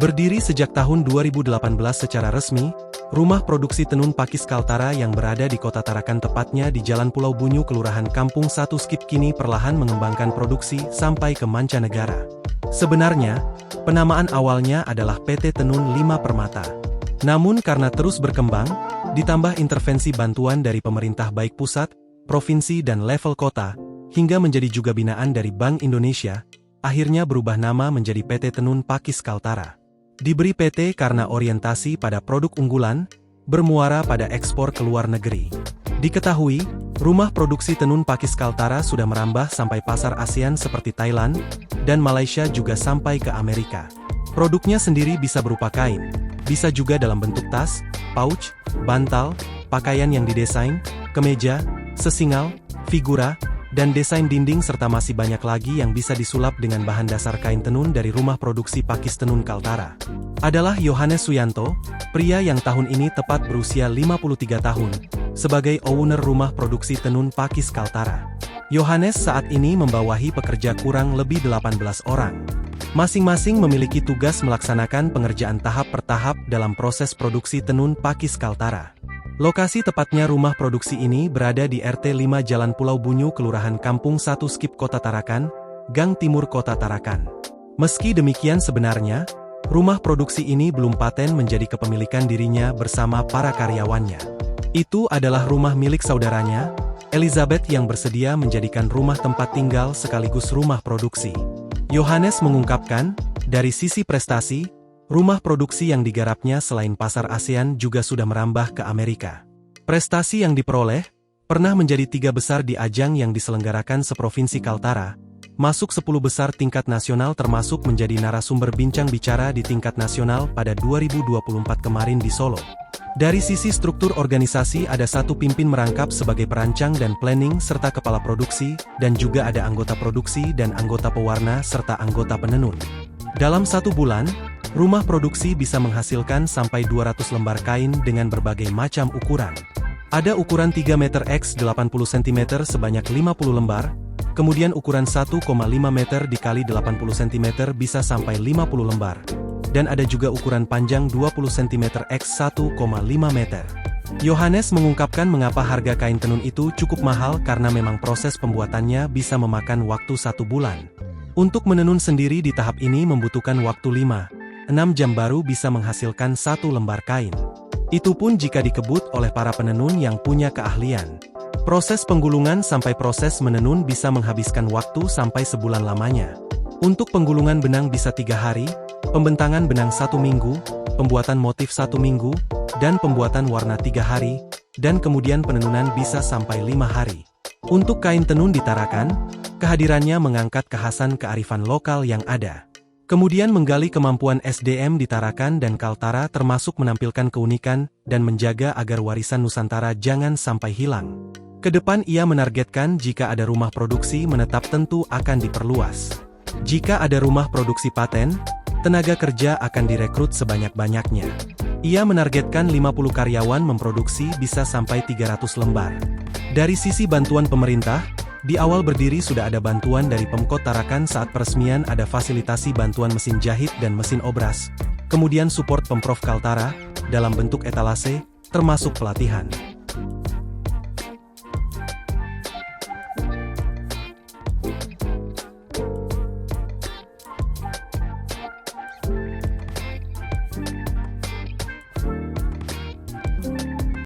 Berdiri sejak tahun 2018 secara resmi, rumah produksi tenun Pakis Kaltara yang berada di Kota Tarakan tepatnya di Jalan Pulau Bunyu Kelurahan Kampung 1 Skip kini perlahan mengembangkan produksi sampai ke mancanegara. Sebenarnya, penamaan awalnya adalah PT Tenun 5 Permata. Namun karena terus berkembang, ditambah intervensi bantuan dari pemerintah baik pusat, provinsi dan level kota, hingga menjadi juga binaan dari Bank Indonesia, akhirnya berubah nama menjadi PT Tenun Pakis Kaltara. Diberi PT karena orientasi pada produk unggulan, bermuara pada ekspor ke luar negeri. Diketahui, rumah produksi tenun Pakis Kaltara sudah merambah sampai pasar ASEAN seperti Thailand, dan Malaysia juga sampai ke Amerika. Produknya sendiri bisa berupa kain, bisa juga dalam bentuk tas, pouch, bantal, pakaian yang didesain, kemeja, sesingal, figura, dan desain dinding serta masih banyak lagi yang bisa disulap dengan bahan dasar kain tenun dari rumah produksi Pakis Tenun Kaltara. Adalah Yohanes Suyanto, pria yang tahun ini tepat berusia 53 tahun, sebagai owner rumah produksi tenun Pakis Kaltara. Yohanes saat ini membawahi pekerja kurang lebih 18 orang. Masing-masing memiliki tugas melaksanakan pengerjaan tahap per tahap dalam proses produksi tenun Pakis Kaltara. Lokasi tepatnya rumah produksi ini berada di RT 5 Jalan Pulau Bunyu Kelurahan Kampung 1 Skip Kota Tarakan, Gang Timur Kota Tarakan. Meski demikian sebenarnya, rumah produksi ini belum paten menjadi kepemilikan dirinya bersama para karyawannya. Itu adalah rumah milik saudaranya, Elizabeth yang bersedia menjadikan rumah tempat tinggal sekaligus rumah produksi. Yohanes mengungkapkan, dari sisi prestasi, rumah produksi yang digarapnya selain pasar ASEAN juga sudah merambah ke Amerika. Prestasi yang diperoleh, pernah menjadi 3 besar di ajang yang diselenggarakan seprovinsi Kaltara, masuk 10 besar tingkat nasional termasuk menjadi narasumber bincang bicara di tingkat nasional pada 2024 kemarin di Solo. Dari sisi struktur organisasi ada satu pimpin merangkap sebagai perancang dan planning serta kepala produksi, dan juga ada anggota produksi dan anggota pewarna serta anggota penenun. Dalam 1 bulan, rumah produksi bisa menghasilkan sampai 200 lembar kain dengan berbagai macam ukuran. Ada ukuran 3 meter x 80 cm sebanyak 50 lembar, kemudian ukuran 1,5 meter dikali 80 cm bisa sampai 50 lembar. Dan ada juga ukuran panjang 20 cm x 1,5 meter. Yohanes mengungkapkan mengapa harga kain tenun itu cukup mahal karena memang proses pembuatannya bisa memakan waktu 1 bulan. Untuk menenun sendiri di tahap ini membutuhkan waktu 5-6 jam baru bisa menghasilkan 1 lembar kain. Itu pun jika dikebut oleh para penenun yang punya keahlian. Proses penggulungan sampai proses menenun bisa menghabiskan waktu sampai sebulan lamanya. Untuk penggulungan benang bisa 3 hari, pembentangan benang 1 minggu, pembuatan motif 1 minggu, dan pembuatan warna 3 hari, dan kemudian penenunan bisa sampai 5 hari. Untuk kain tenun di Tarakan, kehadirannya mengangkat kekhasan kearifan lokal yang ada. Kemudian menggali kemampuan SDM di Tarakan dan Kaltara termasuk menampilkan keunikan dan menjaga agar warisan Nusantara jangan sampai hilang. Kedepan ia menargetkan jika ada rumah produksi menetap tentu akan diperluas. Jika ada rumah produksi paten, tenaga kerja akan direkrut sebanyak-banyaknya. Ia menargetkan 50 karyawan memproduksi bisa sampai 300 lembar. Dari sisi bantuan pemerintah, di awal berdiri sudah ada bantuan dari Pemkot Tarakan saat peresmian ada fasilitasi bantuan mesin jahit dan mesin obras. Kemudian support Pemprov Kaltara, dalam bentuk etalase, termasuk pelatihan.